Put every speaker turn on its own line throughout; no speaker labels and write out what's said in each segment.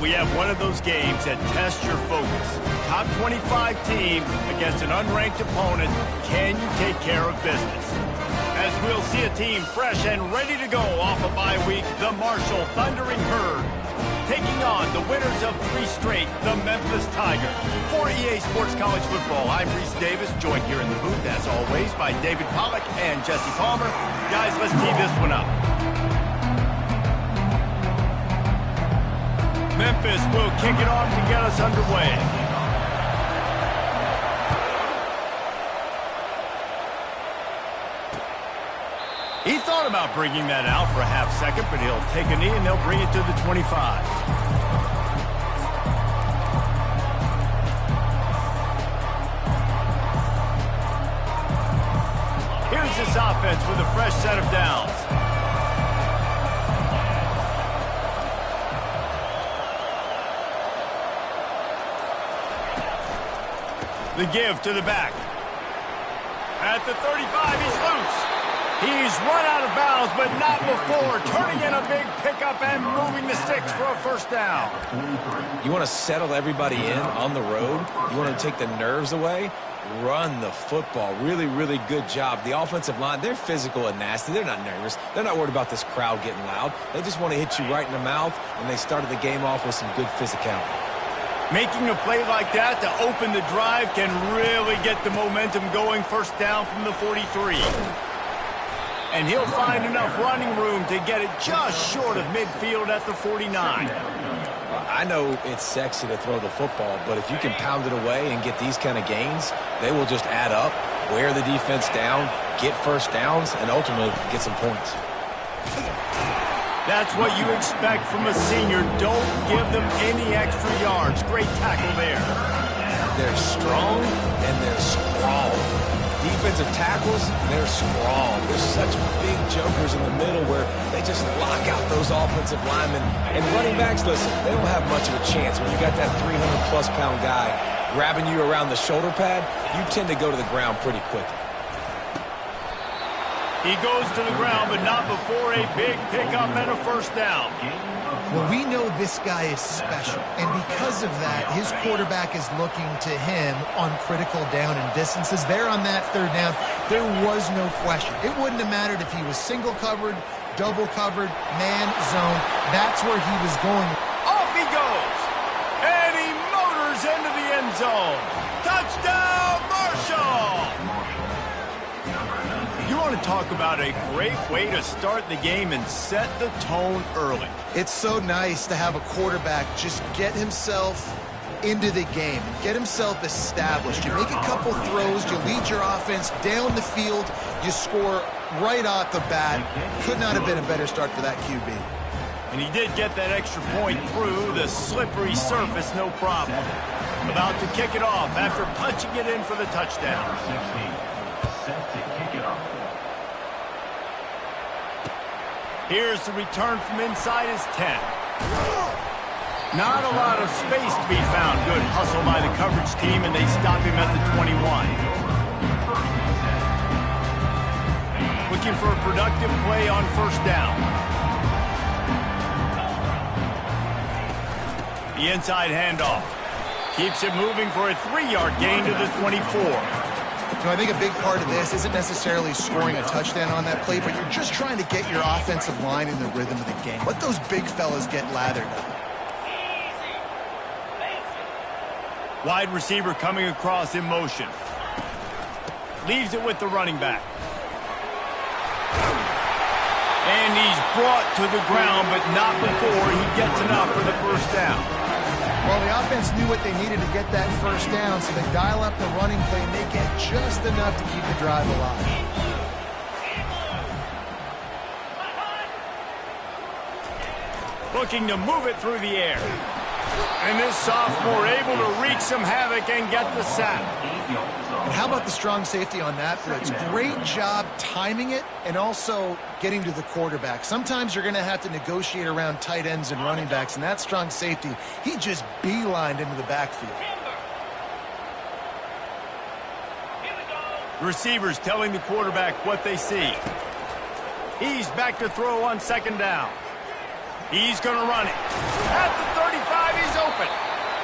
we have one of those games that tests your focus. Top 25 team against an unranked opponent. Can you take care of business? As we'll see a team fresh and ready to go off a bye week, the Marshall Thundering Herd, taking on the winners of 3 straight, the Memphis Tigers. For EA Sports College Football, I'm Reese Davis, joined here in the booth, as always, by David Pollack and Jesse Palmer. Guys, let's tee this one up. Memphis will kick it off to get us underway. He thought about bringing that out for a half second, but he'll take a knee and they'll bring it to the 25. Here's this offense with a fresh set of downs. The give to the back. At the 35, he's loose. He's run out of bounds, but not before turning in a big pickup and moving the sticks for a first down.
You want to settle everybody in on the road? You want to take the nerves away? Run the football. Really, really good job. The offensive line, they're physical and nasty. They're not nervous. They're not worried about this crowd getting loud. They just want to hit you right in the mouth, and they started the game off with some good physicality.
Making a play like that to open the drive can really get the momentum going. First down from the 43. And he'll find enough running room to get it just short of midfield at the 49.
I know it's sexy to throw the football, but if you can pound it away and get these kind of gains, they will just add up, wear the defense down, get first downs, and ultimately get some points.
That's what you expect from a senior. Don't give them any extra yards. Great tackle there.
They're strong and they're strong. Defensive tackles, they're strong. They're such big jokers in the middle where they just lock out those offensive linemen. And running backs, listen, they don't have much of a chance. When you got that 300-plus pound guy grabbing you around the shoulder pad, you tend to go to the ground pretty quickly.
He goes to the ground, but not before a big pickup and a first down.
Well, we know this guy is special, and because of that, his quarterback is looking to him on critical down and distances. There on that third down, there was no question. It wouldn't have mattered if he was single covered, double covered, man zone. That's where he was going.
Off he goes, and he motors into the end zone. Touchdown, Marshall! You want to talk about a great way to start the game and set the tone early.
It's so nice to have a quarterback just get himself into the game, get himself established. You make a couple throws, you lead your offense down the field, you score right off the bat. Could not have been a better start for that QB.
And he did get that extra point through the slippery surface, no problem. About to kick it off after punching it in for the touchdown. Here's the return from inside his 10. Not a lot of space to be found. Good hustle by the coverage team, and they stop him at the 21. Looking for a productive play on first down. The inside handoff. Keeps it moving for a 3-yard gain to the 24.
You know, I think a big part of this isn't necessarily scoring a touchdown on that play, but you're just trying to get your offensive line in the rhythm of the game. Let those big fellas get lathered up.
Wide receiver coming across in motion. Leaves it with the running back. And he's brought to the ground, but not before he gets enough for the first down.
Well, the offense knew what they needed to get that first down, so they dial up the running play, and they get just enough to keep the drive alive.
Looking to move it through the air. And this sophomore able to wreak some havoc and get the sack.
And how about the strong safety on that blitz? Great job timing it and also getting to the quarterback. Sometimes you're going to have to negotiate around tight ends and running backs, and that strong safety, he just beelined into the backfield.
Receivers telling the quarterback what they see. He's back to throw on second down. He's going to run it. At the 35,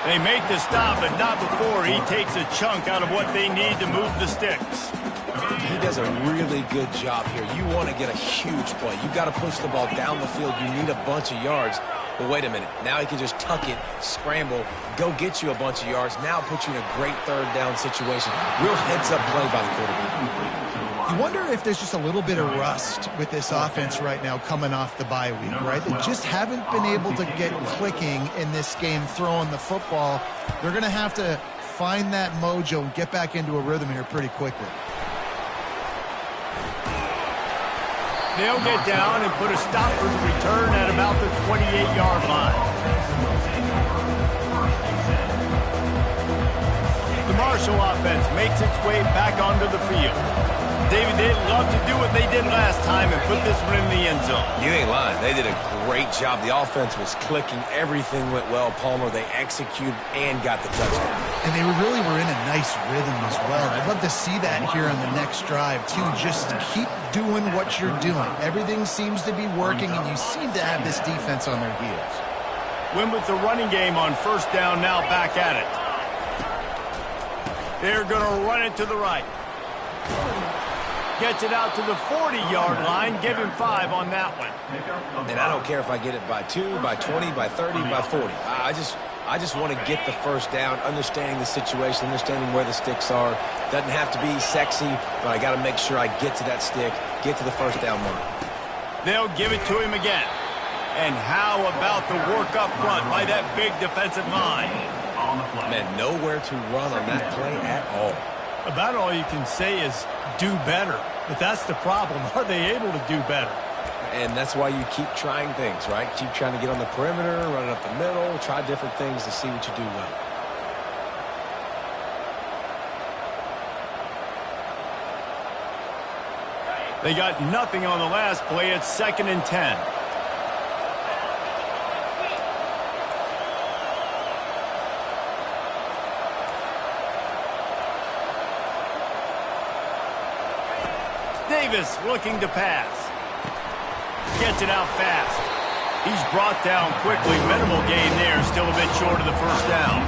They make the stop, but not before he takes a chunk out of what they need to move the sticks.
He does a really good job here. You want to get a huge play. You got to push the ball down the field. You need a bunch of yards. But wait a minute. Now he can just tuck it, scramble, go get you a bunch of yards. Now put you in a great third down situation. Real heads-up play by the quarterback.
You wonder if there's just a little bit of rust with this offense right now coming off the bye week, right? They just haven't been able to get clicking in this game throwing the football. They're going to have to find that mojo and get back into a rhythm here pretty quickly.
They'll get down and put a stop for the return at about the 28-yard line. The Marshall offense makes its way back onto the field. David, they'd love to do what they did last time and put this one in the end zone.
You ain't lying. They did a great job. The offense was clicking. Everything went well, Palmer. They executed and got the touchdown.
And they really were in a nice rhythm as well. I'd love to see that here on the next drive, too. Just keep doing what you're doing. Everything seems to be working, and you seem to have this defense on their heels.
Win with the running game on first down, now back at it. They're going to run it to the right. Gets it out to the 40-yard line. Give him 5 on that one.
And I don't care if I get it by 2, by 20, by 30, by 40. I just want to get the first down, understanding the situation, understanding where the sticks are. Doesn't have to be sexy, but I got to make sure I get to that stick, get to the first down mark.
They'll give it to him again. And how about the work up front by that big defensive line?
Man, nowhere to run on that play at all.
About all you can say is do better. But that's the problem. Are they able to do better?
And that's why you keep trying things, right? Keep trying to get on the perimeter, run it up the middle, try different things to see what you do well.
They got nothing on the last play. It's 2nd and 10. Davis looking to pass. Gets it out fast. He's brought down quickly. Minimal gain there. Still a bit short of the first down.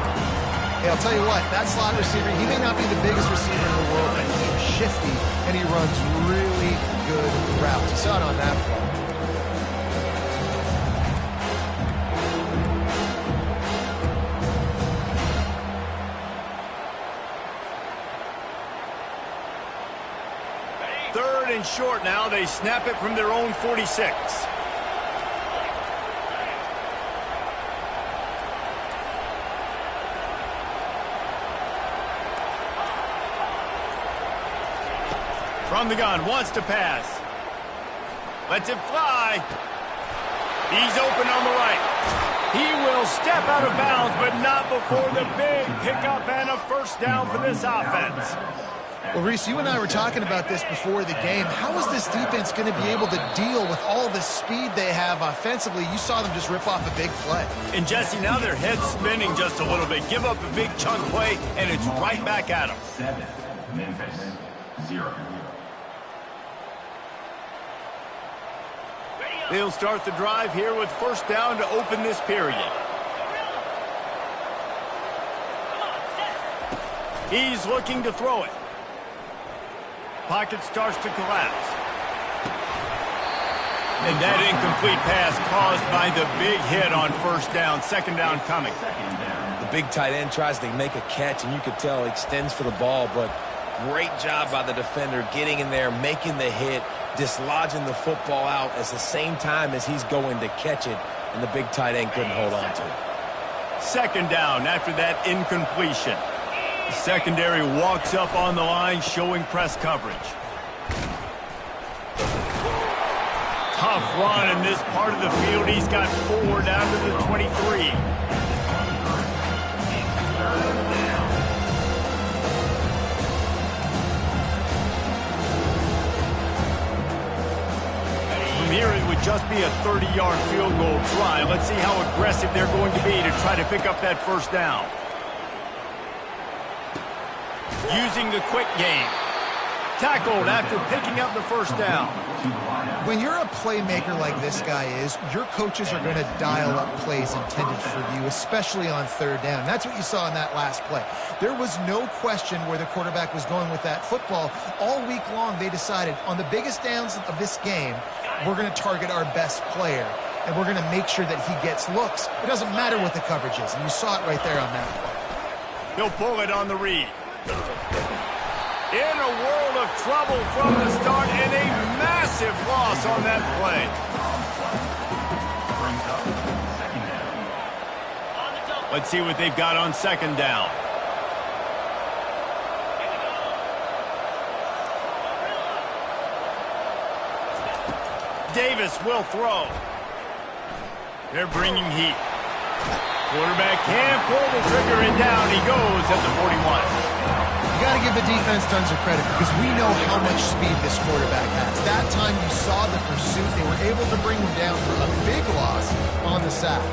Hey, I'll tell you what, that slot receiver, he may not be the biggest receiver in the world, but he's shifty, and he runs really good routes. You saw it on that play.
Third and short now. They snap it from their own 46. From the gun, wants to pass. Lets it fly. He's open on the right. He will step out of bounds, but not before the big pickup and a first down for this offense.
Well, Reese, you and I were talking about this before the game. How is this defense going to be able to deal with all the speed they have offensively? You saw them just rip off a big play.
And, Jesse, now their head's spinning just a little bit. Give up a big chunk play, and it's right back at them.
7, Memphis, 0.
They'll start the drive here with first down to open this period. He's looking to throw it. Pocket starts to collapse. And that incomplete pass caused by the big hit on first down. Second down coming.
The big tight end tries to make a catch, and you could tell he extends for the ball, but great job by the defender getting in there, making the hit, dislodging the football out at the same time as he's going to catch it, and the big tight end couldn't hold on to it.
Second down after that incompletion. The secondary walks up on the line, showing press coverage. Tough run in this part of the field. He's got 4 down to the 23. From here, it would just be a 30-yard field goal try. Let's see how aggressive they're going to be to try to pick up that first down. Using the quick game. Tackled after picking up the first down.
When you're a playmaker like this guy is, your coaches are going to dial up plays intended for you, especially on third down. That's what you saw in that last play. There was no question where the quarterback was going with that football. All week long, they decided on the biggest downs of this game, we're going to target our best player, and we're going to make sure that he gets looks. It doesn't matter what the coverage is, and you saw it right there on that play.
He'll pull it on the read. In a world of trouble from the start, and a massive loss on that play. Let's see what they've got on second down. Davis will throw. They're bringing heat. Quarterback can't pull the trigger, and down he goes at the 41.
You got to give the defense tons of credit because we know how much speed this quarterback has. That time you saw the pursuit. They were able to bring him down for a big loss on the sack.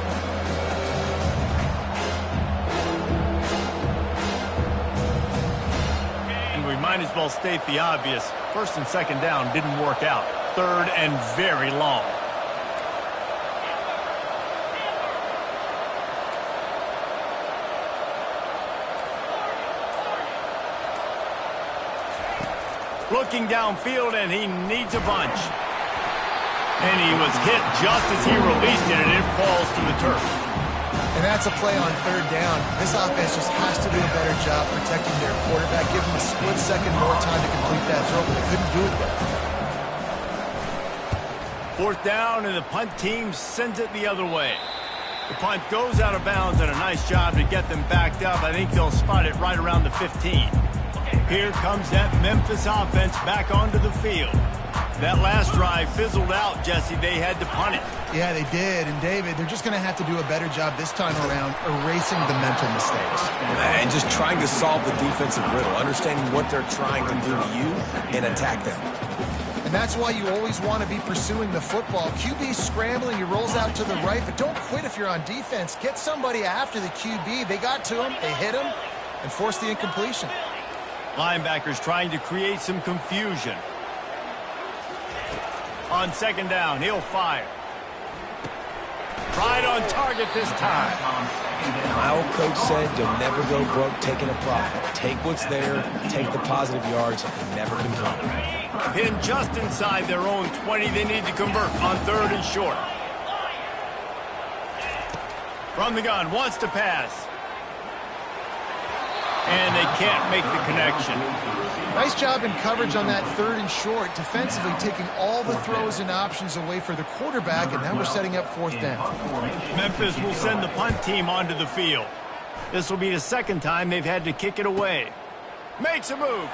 And we might as well state the obvious. First and second down didn't work out. Third and very long. Looking downfield, and he needs a bunch. And he was hit just as he released it, and it falls to the turf.
And that's a play on third down. This offense just has to do a better job protecting their quarterback. Give him a split second more time to complete that throw, but they couldn't do it yet.
Fourth down, and the punt team sends it the other way. The punt goes out of bounds, and a nice job to get them backed up. I think they'll spot it right around the 15. Here comes that Memphis offense back onto the field. That last drive fizzled out, Jesse. They had to punt it.
Yeah, they did. And, David, they're just going to have to do a better job this time around erasing the mental mistakes.
And just trying to solve the defensive riddle, understanding what they're trying to do to you and attack them.
And that's why you always want to be pursuing the football. QB's scrambling, he rolls out to the right, but don't quit if you're on defense. Get somebody after the QB. They got to him, they hit him, and forced the incompletion.
Linebackers trying to create some confusion. On second down, he'll fire. Right on target this time.
My old coach said you'll never go broke taking a profit. Take what's there, take the positive yards, and never complain.
Pinned just inside their own 20. They need to convert on third and short. From the gun, wants to pass. And they can't make the connection.
Nice job in coverage on that third and short, defensively taking all the throws and options away for the quarterback, and now we're setting up fourth down.
Memphis will send the punt team onto the field. This will be the second time they've had to kick it away. Makes a move.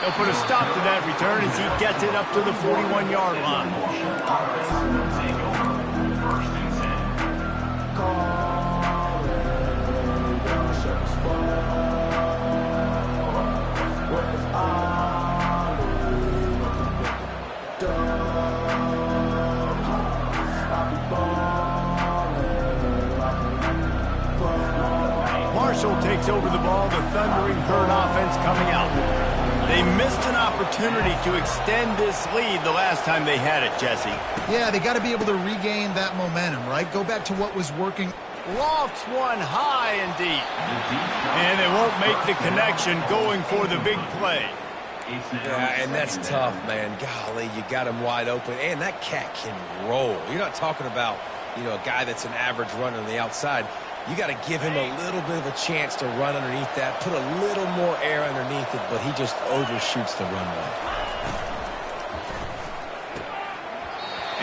They'll put a stop to that return as he gets it up to the 41-yard line. Marshall takes over the ball, the Thundering Herd offense coming out. They missed an opportunity to extend this lead the last time they had it, Jesse.
Yeah, they got to be able to regain that momentum, right? Go back to what was working.
Lofts one high and deep. And they won't make the connection going for the big play.
Yeah, and that's tough, man. Golly, you got him wide open. And that cat can roll. You're not talking about, a guy that's an average runner on the outside. You got to give him a little bit of a chance to run underneath that, put a little more air underneath it, but he just overshoots the runway.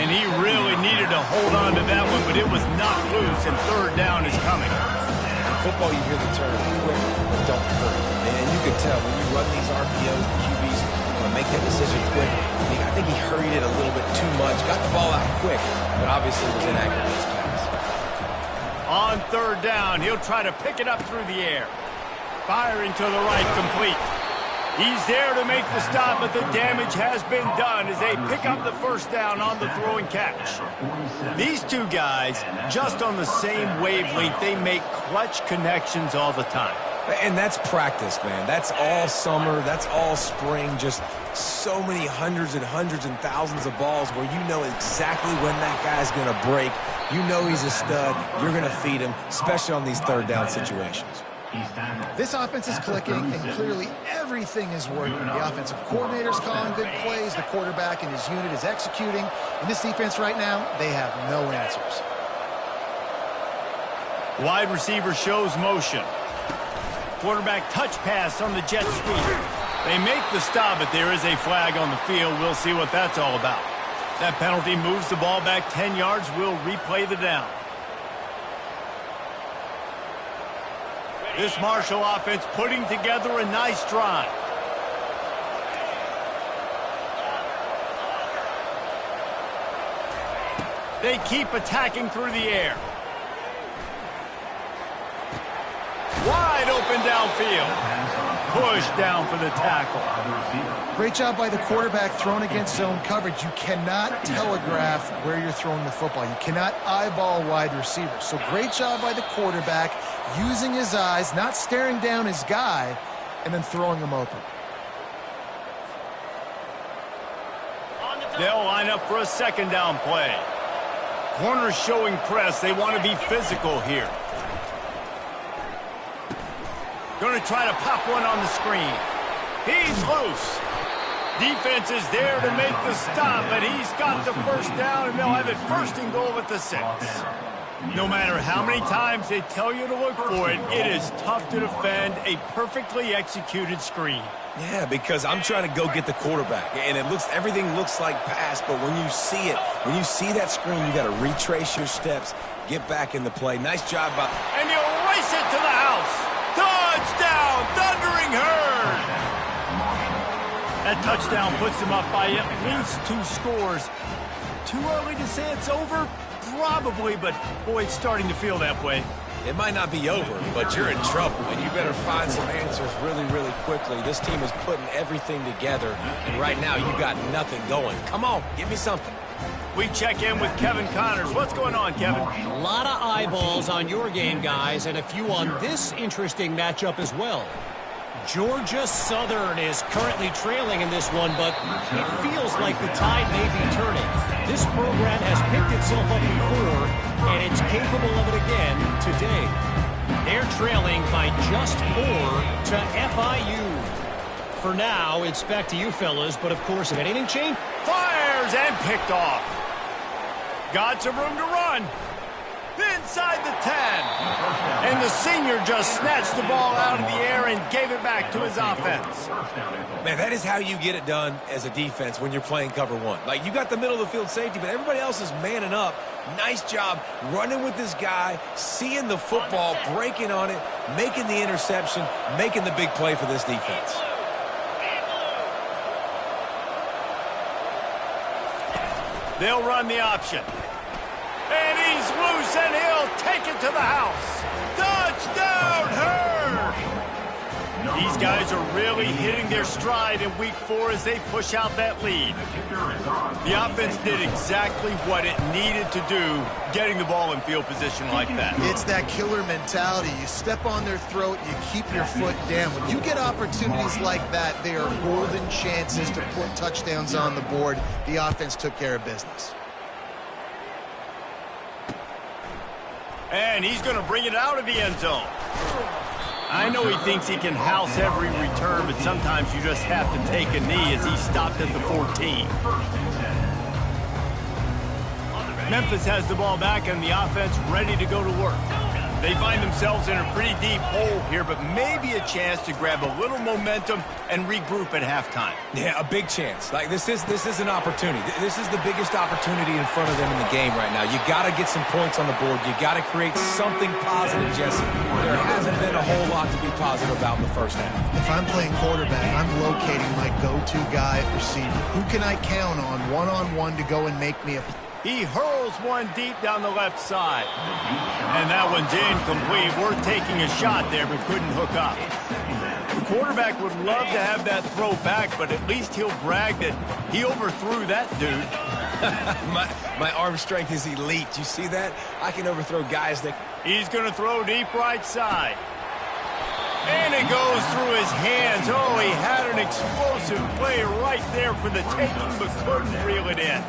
And he really needed to hold on to that one, but it was knocked loose, and third down is coming.
In football, you hear the term quick, but don't hurry. And you can tell when you run these RPOs, the QBs make that decision quick. I think he hurried it a little bit too much, got the ball out quick, but obviously was inaccurate in his pass.
On third down, he'll try to pick it up through the air. Firing to the right, complete. He's there to make the stop, but the damage has been done as they pick up the first down on the throw and catch. These two guys, just on the same wavelength, they make clutch connections all the time.
And that's practice, man. That's all summer. That's all spring. Just so many hundreds and hundreds and thousands of balls where you know exactly when that guy's going to break. You know he's a stud. You're going to feed him, especially on these third down situations.
This offense is clicking, and clearly everything is working. The offensive coordinator's calling good plays. The quarterback and his unit is executing. And this defense right now, they have no answers.
Wide receiver shows motion. Quarterback touch pass on the jet sweep. They make the stop, but there is a flag on the field. We'll see what that's all about. That penalty moves the ball back 10 yards. We'll replay the down. This Marshall offense putting together a nice drive. They keep attacking through the air. Wide open downfield. Push down for the tackle.
Great job by the quarterback thrown against zone coverage. You cannot telegraph where you're throwing the football. You cannot eyeball wide receivers. So great job by the quarterback using his eyes, not staring down his guy, and then throwing him open.
They'll line up for a second down play. Corners showing press. They want to be physical here. Going to try to pop one on the screen. He's loose. Defense is there to make the stop, but he's got the first down, and they'll have it first and goal at the 6. No matter how many times they tell you to look for it, it is tough to defend a perfectly executed screen.
Yeah, because I'm trying to go get the quarterback, and everything looks like pass, but when you see it, when you see that screen, you got to retrace your steps, get back in the play. Nice job by...
And he'll race it to the house. Touchdown, Thundering Herd! That touchdown puts him up by at least 2 scores. Too early to say it's over? Probably, but boy, it's starting to feel that way.
It might not be over, but you're in trouble, and you better find some answers really, really quickly. This team is putting everything together, and right now you got nothing going. Come on, give me something.
We check in with Kevin Connors. What's going on, Kevin?
A lot of eyeballs on your game, guys, and a few on this interesting matchup as well. Georgia Southern is currently trailing in this one, but it feels like the tide may be turning. This program has picked itself up before, and it's capable of it again today. They're trailing by just 4 to FIU. For now, it's back to you fellas, but of course, if anything changed...
Fires and picked off. Got some room to run. Inside the 10. And the senior just snatched the ball out of the air and gave it back to his offense.
Man, that is how you get it done as a defense when you're playing cover 1. Like, you got the middle of the field safety, but everybody else is manning up. Nice job running with this guy, seeing the football, breaking on it, making the interception, making the big play for this defense.
They'll run the option. And he's loose, and he'll take it to the house. Touchdown, Herd! These guys are really hitting their stride in week 4 as they push out that lead. The offense did exactly what it needed to do, getting the ball in field position like that.
It's that killer mentality. You step on their throat, you keep your foot down. When you get opportunities like that, they are golden chances to put touchdowns on the board. The offense took care of business.
And he's going to bring it out of the end zone. I know he thinks he can house every return, but sometimes you just have to take a knee as he stopped at the 14. Memphis has the ball back and the offense ready to go to work. They find themselves in a pretty deep hole here, but maybe a chance to grab a little momentum and regroup at halftime.
Yeah, a big chance. Like, this is an opportunity. This is the biggest opportunity in front of them in the game right now. You got to get some points on the board. You got to create something positive, Jesse. There hasn't been a whole lot to be positive about in the first half.
If I'm playing quarterback, I'm locating my go-to guy at receiver. Who can I count on one-on-one to go and make me a...
He hurls one deep down the left side. And that one's incomplete. We're taking a shot there, but couldn't hook up. The quarterback would love to have that throw back, but at least he'll brag that he overthrew that dude.
my arm strength is elite. You see that? I can overthrow guys that...
He's going to throw deep right side. And it goes through his hands. Oh, he had an explosive play right there for the taking, but couldn't reel it in.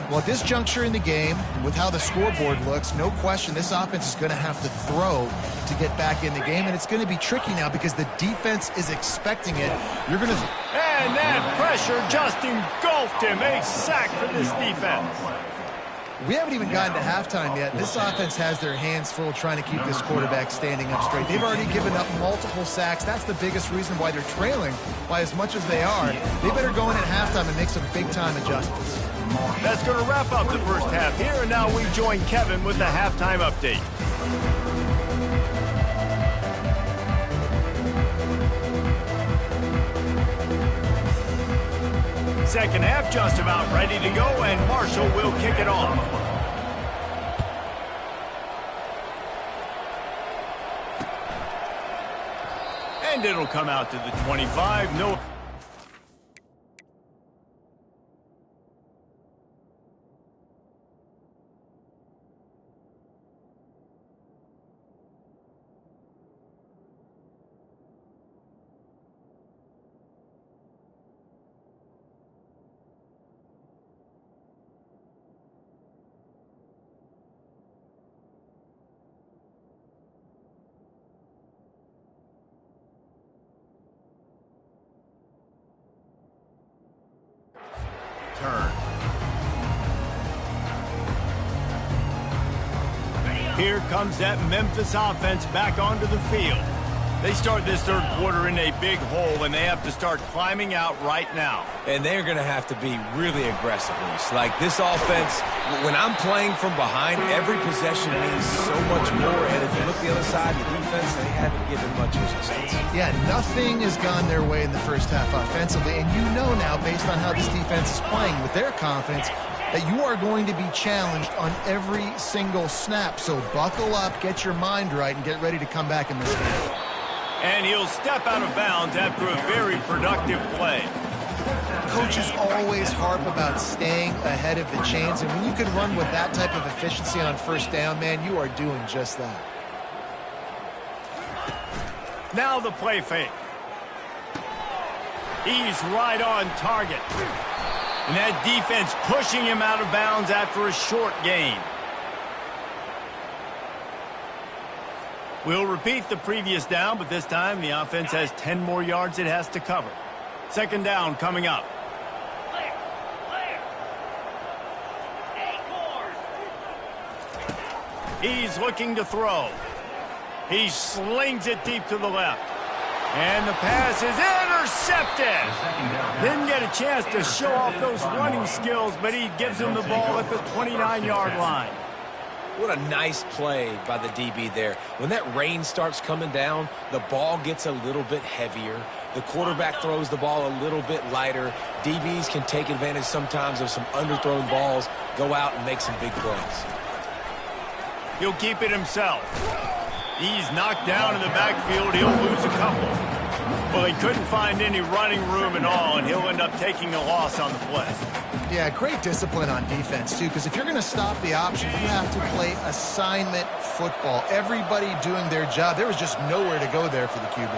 Well, at this juncture in the game, with how the scoreboard looks, no question this offense is going to have to throw to get back in the game, and it's going to be tricky now because the defense is expecting it. You're going to...
And that pressure just engulfed him. A sack for this defense.
We haven't even gotten to halftime yet. This offense has their hands full trying to keep this quarterback standing up straight. They've already given up multiple sacks. That's the biggest reason why they're trailing by as much as they are. They better go in at halftime and make some big-time adjustments.
That's going to wrap up the first half here, and now we join Kevin with the halftime update. Second half just about ready to go, and Marshall will kick it off. And it'll come out to the 25. No. Turn. Here comes that Memphis offense back onto the field. They start this third quarter in a big hole, and they have to start climbing out right now.
And they're going to have to be really aggressive. Like this offense, when I'm playing from behind, every possession means so much more. And if you look the other side, the defense, they haven't given much resistance.
Yeah, nothing has gone their way in the first half offensively. And you know now, based on how this defense is playing with their confidence, that you are going to be challenged on every single snap. So buckle up, get your mind right, and get ready to come back in this game.
And he'll step out of bounds after a very productive play.
Coaches always harp about staying ahead of the chains, and when you can run with that type of efficiency on first down, man, you are doing just that.
Now the play fake. He's right on target. And that defense pushing him out of bounds after a short gain. We'll repeat the previous down, but this time the offense has 10 more yards it has to cover. Second down coming up. He's looking to throw. He slings it deep to the left. And the pass is intercepted. Didn't get a chance to show off those running skills, but he gives him the ball at the 29-yard line.
What a nice play by the DB there. When that rain starts coming down, the ball gets a little bit heavier. The quarterback throws the ball a little bit lighter. DBs can take advantage sometimes of some underthrown balls, go out and make some big plays.
He'll keep it himself. He's knocked down in the backfield. He'll lose a couple. Well, he couldn't find any running room at all, and he'll end up taking a loss on the play.
Yeah, great discipline on defense, too, because if you're going to stop the option, you have to play assignment football. Everybody doing their job. There was just nowhere to go there for the QB.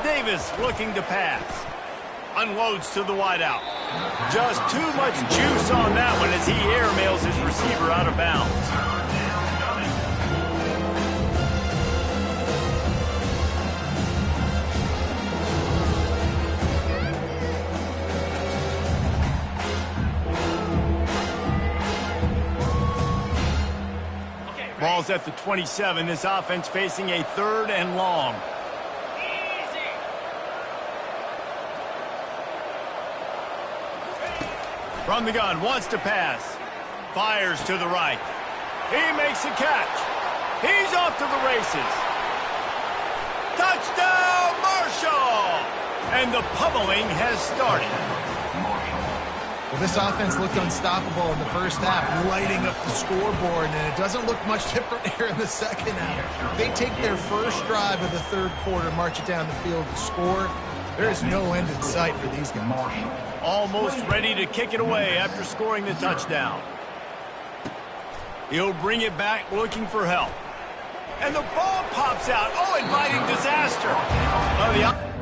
Davis looking to pass. Unloads to the wideout. Just too much juice on that one as he airmails his receiver out of bounds. Ball's at the 27. This offense facing a third and long. From the gun, wants to pass. Fires to the right. He makes a catch. He's off to the races. Touchdown, Marshall! And the pummeling has started.
Well, this offense looked unstoppable in the first half, lighting up the scoreboard, and it doesn't look much different here in the second half. They take their first drive of the third quarter, march it down the field to score. There is no end in sight for these guys.
Almost ready to kick it away after scoring the touchdown. He'll bring it back looking for help. And the ball pops out. Oh, inviting disaster. Oh, the